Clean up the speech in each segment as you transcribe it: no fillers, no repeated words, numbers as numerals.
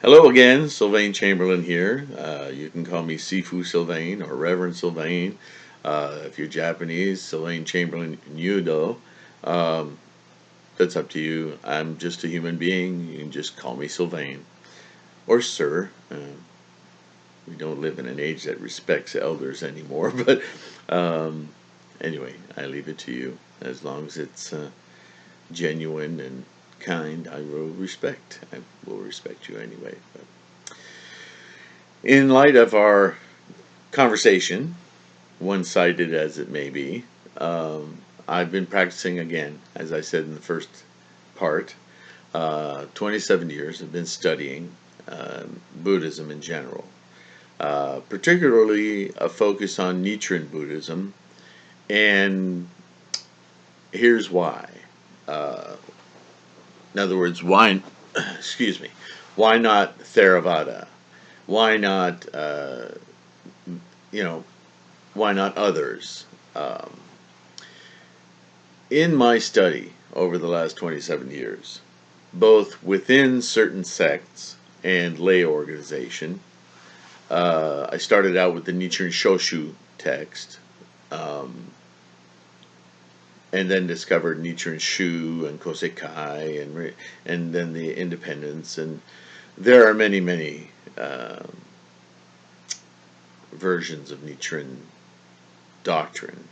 Hello again, Sylvain Chamberlain here. You can call me Sifu Sylvain or Reverend Sylvain. If you're Japanese, Sylvain Chamberlain Yudo. Um, that's up to you. I'm just a human being. You can just call me Sylvain or Sir. We don't live in an age that respects elders anymore, but um, anyway, I leave it to you. As long as it's genuine and kind, I will respect. I will respect you anyway. But in light of our conversation, one sided as it may be, I've been practicing again, as I said in the first part. 27 years I've been studying Buddhism in general, particularly a focus on Nichiren Buddhism, and here's why. Uh, in other words, why, excuse me, why not Theravada? Why not, you know, why not others? Um, in my study over the last 27 years, both within certain sects and lay organization, I started out with the Nichiren Shoshu text, um, and then discovered Nichiren Shu and Kosekai, and then the Independence, and there are many, many versions of Nichiren doctrine,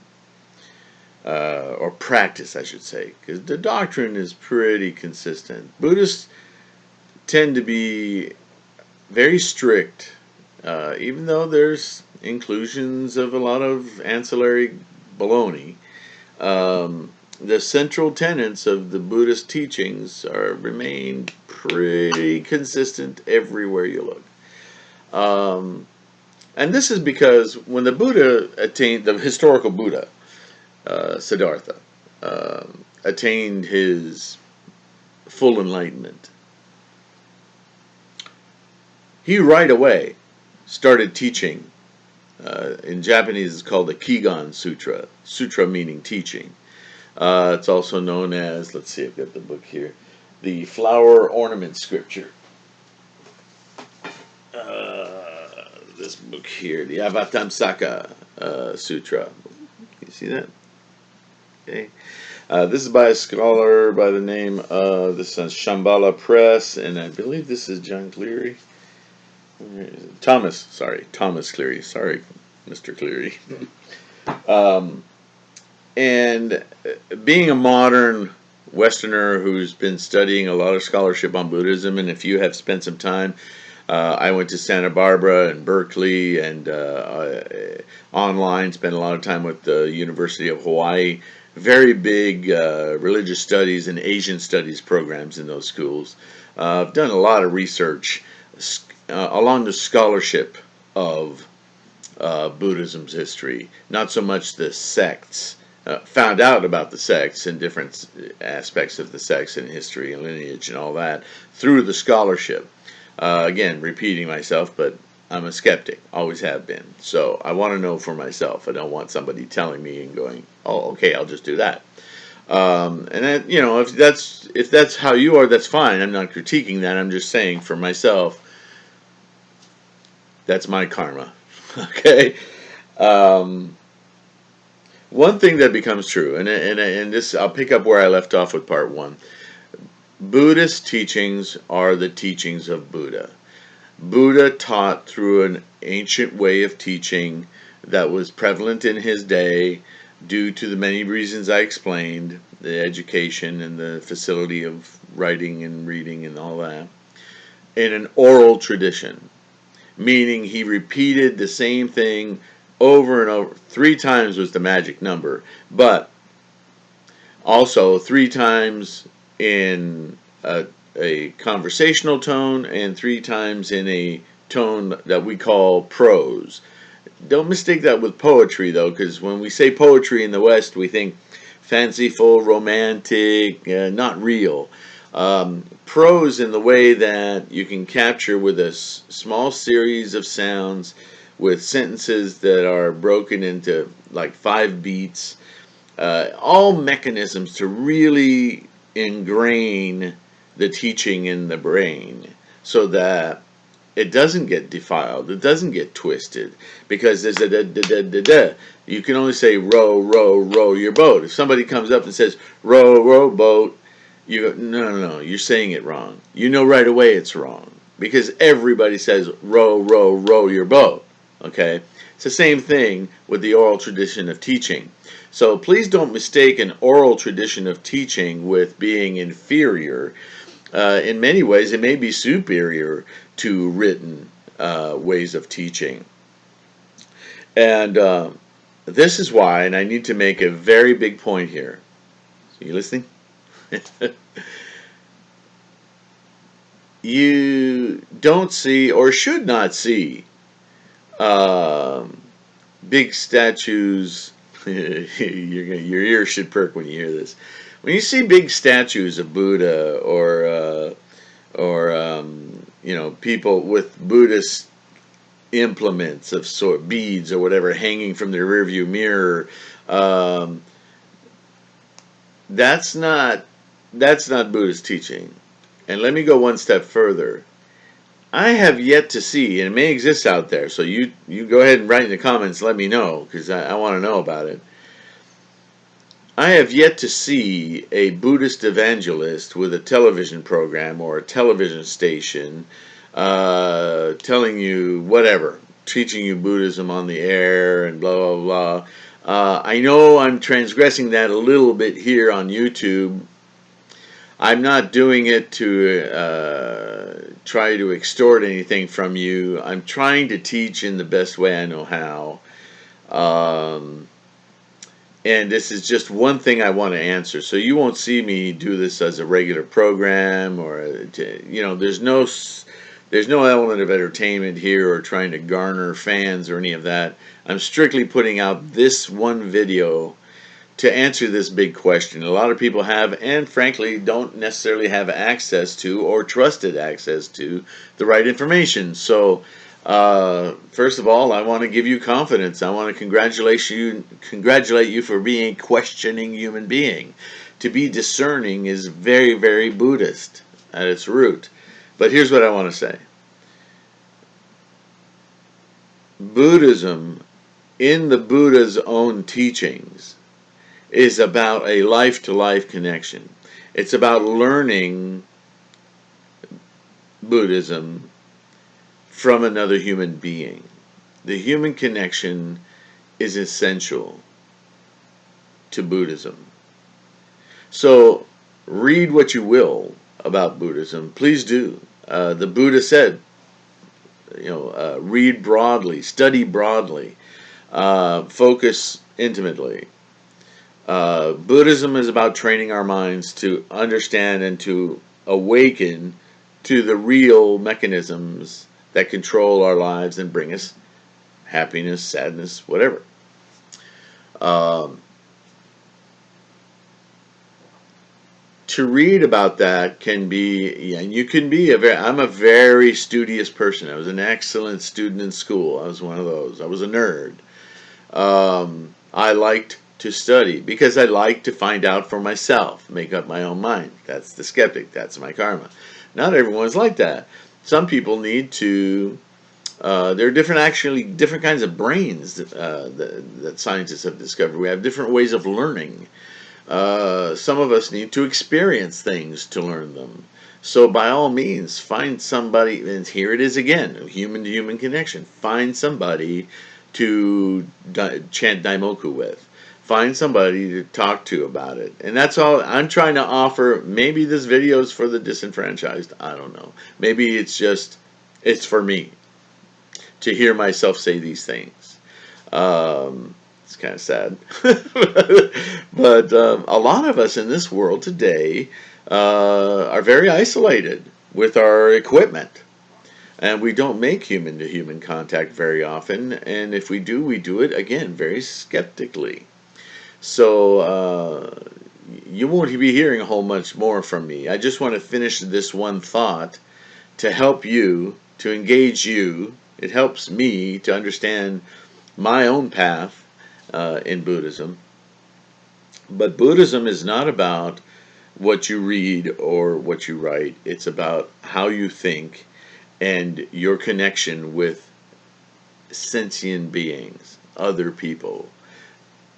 or practice, I should say, because the doctrine is pretty consistent. Buddhists tend to be very strict, even though there's inclusions of a lot of ancillary baloney. The central tenets of the Buddhist teachings are remain pretty consistent everywhere you look. And this is because when the Buddha attained, the historical Buddha, Siddhartha, attained his full enlightenment, he right away started teaching. In Japanese, it's called the Kigan Sutra. Sutra meaning teaching. It's also known as, let's see, I've got the book here, the Flower Ornament Scripture. This book here, the Avatamsaka Sutra. You see that? Okay. This is by a scholar by the name of, this is Shambhala Press, and I believe this is John Cleary. Thomas Cleary. Sorry, Mr. Cleary. um, and being a modern Westerner who's been studying a lot of scholarship on Buddhism, and if you have spent some time, I went to Santa Barbara and Berkeley and online, spent a lot of time with the University of Hawaii. Very big religious studies and Asian studies programs in those schools. I've done a lot of research along the scholarship of Buddhism's history, not so much the sects. Found out about the sects and different aspects of the sects and history and lineage and all that through the scholarship. Again, repeating myself, but I'm a skeptic, always have been. So I want to know for myself. I don't want somebody telling me and going, "Oh, okay, I'll just do that." And then, if that's how you are, that's fine. I'm not critiquing that. I'm just saying for myself, that's my karma. Okay. Um, One thing that becomes true, and this I'll pick up where I left off with part one. Buddhist teachings are the teachings of Buddha. Buddha taught through an ancient way of teaching that was prevalent in his day due to the many reasons I explained, the education and the facility of writing and reading and all that, in an oral tradition, meaning he repeated the same thing over and over. 3 times was the magic number, but also 3 times in a conversational tone and 3 times in a tone that we call prose. Don't mistake that with poetry, though, because when we say poetry in the West, we think fanciful, romantic, not real. Prose in the way that you can capture with a small series of sounds with sentences that are broken into like 5 beats, all mechanisms to really ingrain the teaching in the brain so that it doesn't get defiled, it doesn't get twisted, because there's a da da da da da. You can only say row, row, row your boat. If somebody comes up and says row, row boat, you go, no, no, no, you're saying it wrong. You know right away it's wrong because everybody says row, row, row your boat. Okay, it's the same thing with the oral tradition of teaching. So please don't mistake an oral tradition of teaching with being inferior. In many ways, it may be superior to written ways of teaching. And this is why, and I need to make a very big point here. Are you listening? You don't see, or should not see, um, big statues. Your ears should perk when you hear this. When you see big statues of Buddha or people with Buddhist implements of sort beads or whatever hanging from their rearview mirror, um, that's not Buddhist teaching. And let me go one step further. I have yet to see, and it may exist out there, so you go ahead and write in the comments, let me know, because I want to know about it. I have yet to see a Buddhist evangelist with a television program or a television station telling you whatever, teaching you Buddhism on the air and blah, blah, blah. I know I'm transgressing that a little bit here on YouTube. I'm not doing it to try to extort anything from you. I'm trying to teach in the best way I know how. And this is just one thing I want to answer. So you won't see me do this as a regular program, or there's no element of entertainment here or trying to garner fans or any of that. I'm strictly putting out this one video to answer this big question. A lot of people have, and frankly don't necessarily have access to or trusted access to the right information. So first of all, I want to give you confidence. I want to congratulate you for being a questioning human being. To be discerning is very, very Buddhist at its root. But here's what I want to say. Buddhism, in the Buddha's own teachings, is about a life-to-life connection. It's about learning Buddhism from another human being. The human connection is essential to Buddhism. So read what you will about Buddhism. Please do. The Buddha said, read broadly, study broadly, focus intimately. Buddhism is about training our minds to understand and to awaken to the real mechanisms that control our lives and bring us happiness, sadness, whatever. To read about that can be, and you can be I'm a very studious person. I was an excellent student in school. I was one of those. I was a nerd. I liked to study because I like to find out for myself, make up my own mind. That's the skeptic. That's my karma. Not everyone's like that. Some people need to. There are different kinds of brains that scientists have discovered. We have different ways of learning. Some of us need to experience things to learn them. So by all means, find somebody, and here it is again, a human-to-human connection. Find somebody to chant Daimoku with. Find somebody to talk to about it. And that's all I'm trying to offer. Maybe this video is for the disenfranchised. I don't know. Maybe it's for me to hear myself say these things. It's kind of sad. But a lot of us in this world today are very isolated with our equipment. And we don't make human-to-human contact very often. And if we do it, again, very skeptically. So you won't be hearing a whole much more from me. I just want to finish this one thought to help you, to engage you. It helps me to understand my own path in Buddhism. But Buddhism is not about what you read or what you write. It's about how you think and your connection with sentient beings, other people,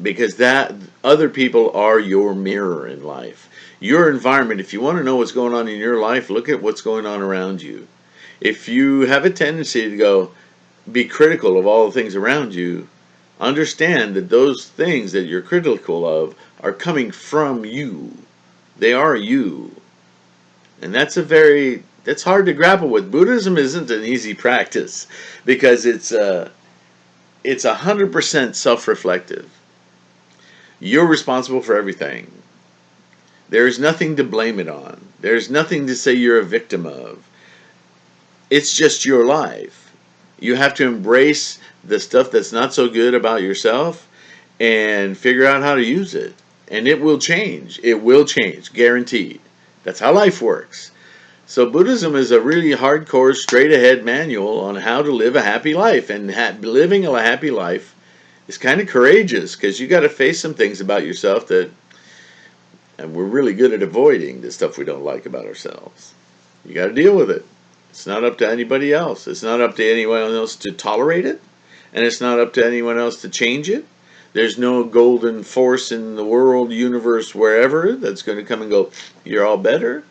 because that other people are your mirror in life. Your environment, if you want to know what's going on in your life, look at what's going on around you. If you have a tendency to go be critical of all the things around you, understand that those things that you're critical of are coming from you. They are you. And that's hard to grapple with. Buddhism isn't an easy practice because it's 100% self-reflective. You're responsible for everything. There's nothing to blame it on. There's nothing to say you're a victim of. It's just your life. You have to embrace the stuff that's not so good about yourself and figure out how to use it. And it will change. It will change, guaranteed. That's how life works. So Buddhism is a really hardcore, straight-ahead manual on how to live a happy life. And living a happy life is kind of courageous because you got to face some things about yourself that, and we're really good at avoiding the stuff we don't like about ourselves. You got to deal with it. It's not up to anybody else. It's not up to anyone else to tolerate it, and it's not up to anyone else to change it. There's no golden force in the world, universe, wherever that's going to come and go, you're all better.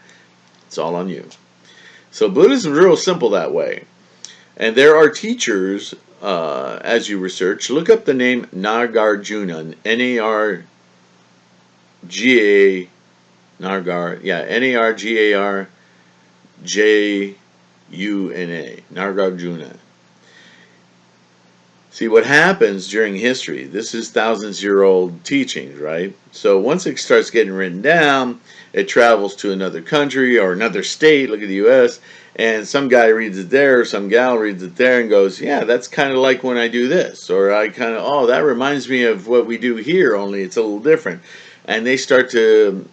It's all on you. So Buddhism is real simple that way. And there are teachers, as you research, look up the name Nagarjuna, N-A-R-G-A, Nargar, yeah, N-A-R-G-A-R-J-U-N-A, Nagarjuna. See, what happens during history, this is thousands-year-old teachings, right? So once it starts getting written down, it travels to another country or another state, look at the U.S., and some guy reads it there, or some gal reads it there and goes, yeah, that's kind of like when I do this. Or I kind of, oh, that reminds me of what we do here, only it's a little different. And they start to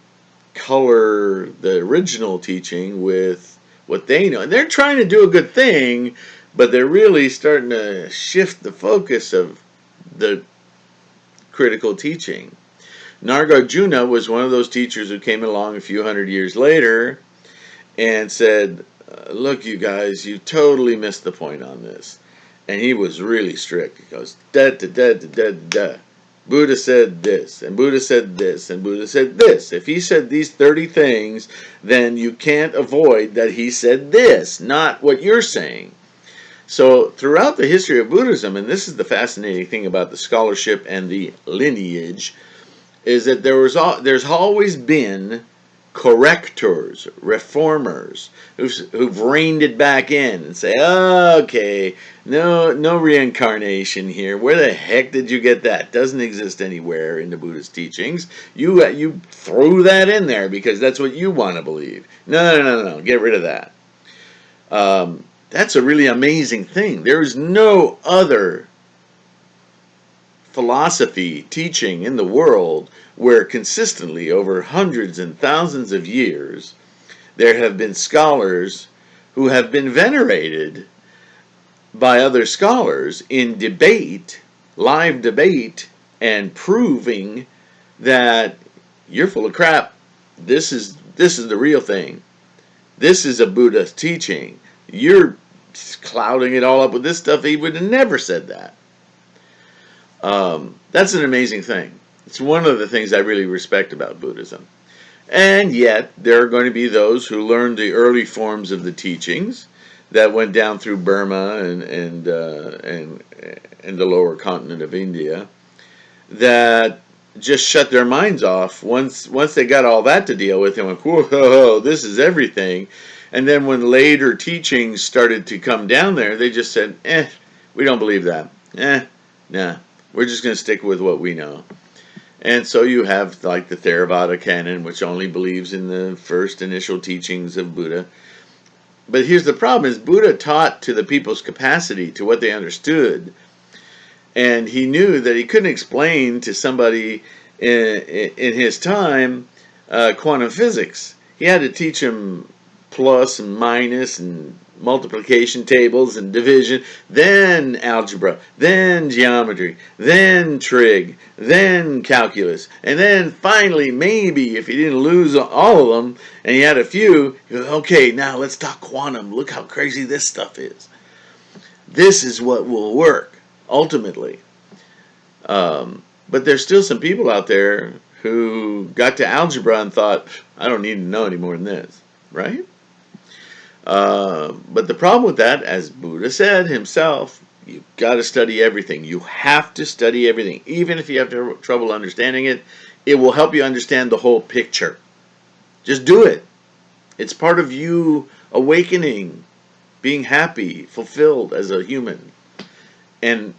color the original teaching with what they know. And they're trying to do a good thing, but they're really starting to shift the focus of the critical teaching. Nagarjuna was one of those teachers who came along a few hundred years later and said, look, you guys, you totally missed the point on this. And he was really strict. He goes, da da da da da da. Buddha said this, and Buddha said this, and Buddha said this. If he said these 30 things, then you can't avoid that he said this, not what you're saying. So throughout the history of Buddhism, and this is the fascinating thing about the scholarship and the lineage, is that there's always been correctors, reformers, who've reined it back in and say, oh, okay, no reincarnation here. Where the heck did you get that? Doesn't exist anywhere in the Buddhist teachings. You threw that in there because that's what you want to believe. No, get rid of that. That's a really amazing thing. There is no other philosophy teaching in the world where consistently over hundreds and thousands of years there have been scholars who have been venerated by other scholars in debate, live debate, and proving that you're full of crap. This is the real thing. This is a Buddha teaching. You're clouding it all up with this stuff. He would have never said that. That's an amazing thing. It's one of the things I really respect about Buddhism. And yet, there are going to be those who learned the early forms of the teachings that went down through Burma and the lower continent of India that just shut their minds off once they got all that to deal with and went, whoa, this is everything. And then when later teachings started to come down there, they just said, we don't believe that. Nah, we're just going to stick with what we know. And so you have like the Theravada canon, which only believes in the first initial teachings of Buddha. But here's the problem, is Buddha taught to the people's capacity, to what they understood. And he knew that he couldn't explain to somebody in his time quantum physics. He had to teach them plus and minus and multiplication tables and division, then algebra, then geometry, then trig, then calculus, and then finally, maybe if you didn't lose all of them and you had a few, you go, okay, now let's talk quantum. Look how crazy this stuff is. This is what will work ultimately. But there's still some people out there who got to algebra and thought, I don't need to know any more than this, right? But the problem with that, as Buddha said himself, you've got to study everything. You have to study everything. Even if you have trouble understanding it, it will help you understand the whole picture. Just do it. It's part of you awakening, being happy, fulfilled as a human, and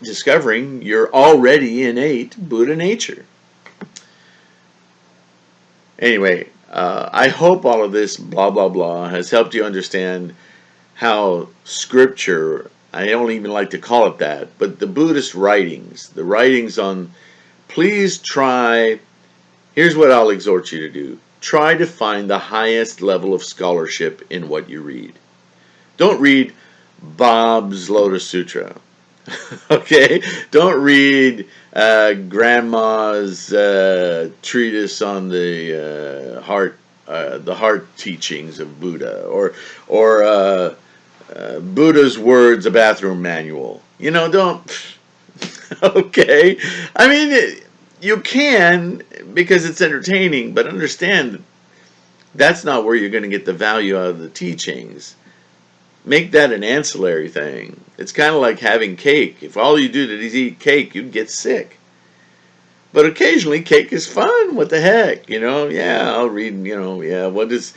discovering your already innate Buddha nature. Anyway, I hope all of this blah blah blah has helped you understand how scripture, I don't even like to call it that, but the Buddhist writings, the writings on, please try, here's what I'll exhort you to do. Try to find the highest level of scholarship in what you read. Don't read Bob's Lotus Sutra. Okay? Don't read Grandma's treatise on the heart teachings of Buddha, or Buddha's Words, a Bathroom Manual. You know, don't. Okay? I mean, you can because it's entertaining, but understand that's not where you're going to get the value out of the teachings. Make that an ancillary thing. It's kind of like having cake. If all you do is eat cake, you'd get sick. But occasionally, cake is fun. What the heck, you know? Yeah, I'll read. You know, yeah. What does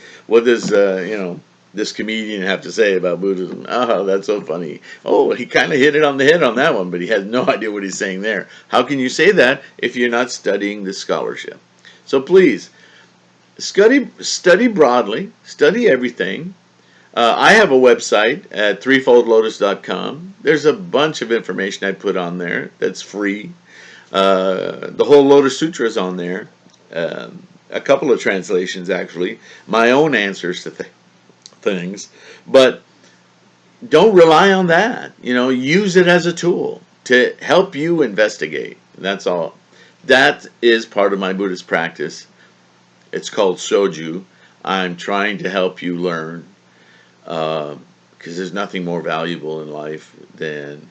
this comedian have to say about Buddhism? Oh, that's so funny. Oh, he kind of hit it on the head on that one, but he has no idea what he's saying there. How can you say that if you're not studying the scholarship? So please, study broadly, study everything. I have a website at threefoldlotus.com. There's a bunch of information I put on there that's free. The whole Lotus Sutra is on there. A couple of translations, actually. My own answers to things. But don't rely on that. You know, use it as a tool to help you investigate. That's all. That is part of my Buddhist practice. It's called Soju. I'm trying to help you learn. Because there's nothing more valuable in life than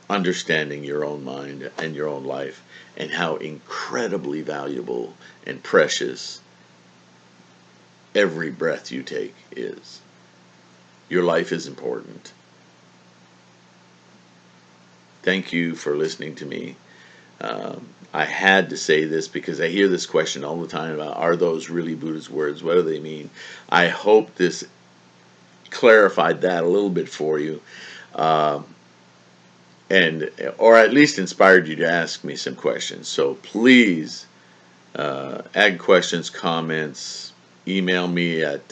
understanding your own mind and your own life, and how incredibly valuable and precious every breath you take is. Your life is important. Thank you for listening to me. I had to say this because I hear this question all the time about, are those really Buddha's words? What do they mean? I hope this clarified that a little bit for you, and or at least inspired you to ask me some questions. So please add questions, comments, email me at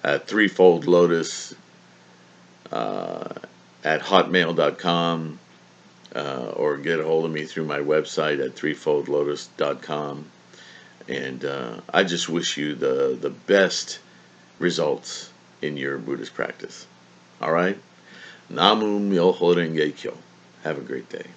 threefoldlotus at hotmail.com, or get a hold of me through my website at threefoldlotus.com. And I just wish you the best results in your Buddhist practice. All right? Namu Myoho Renge Kyo. Have a great day.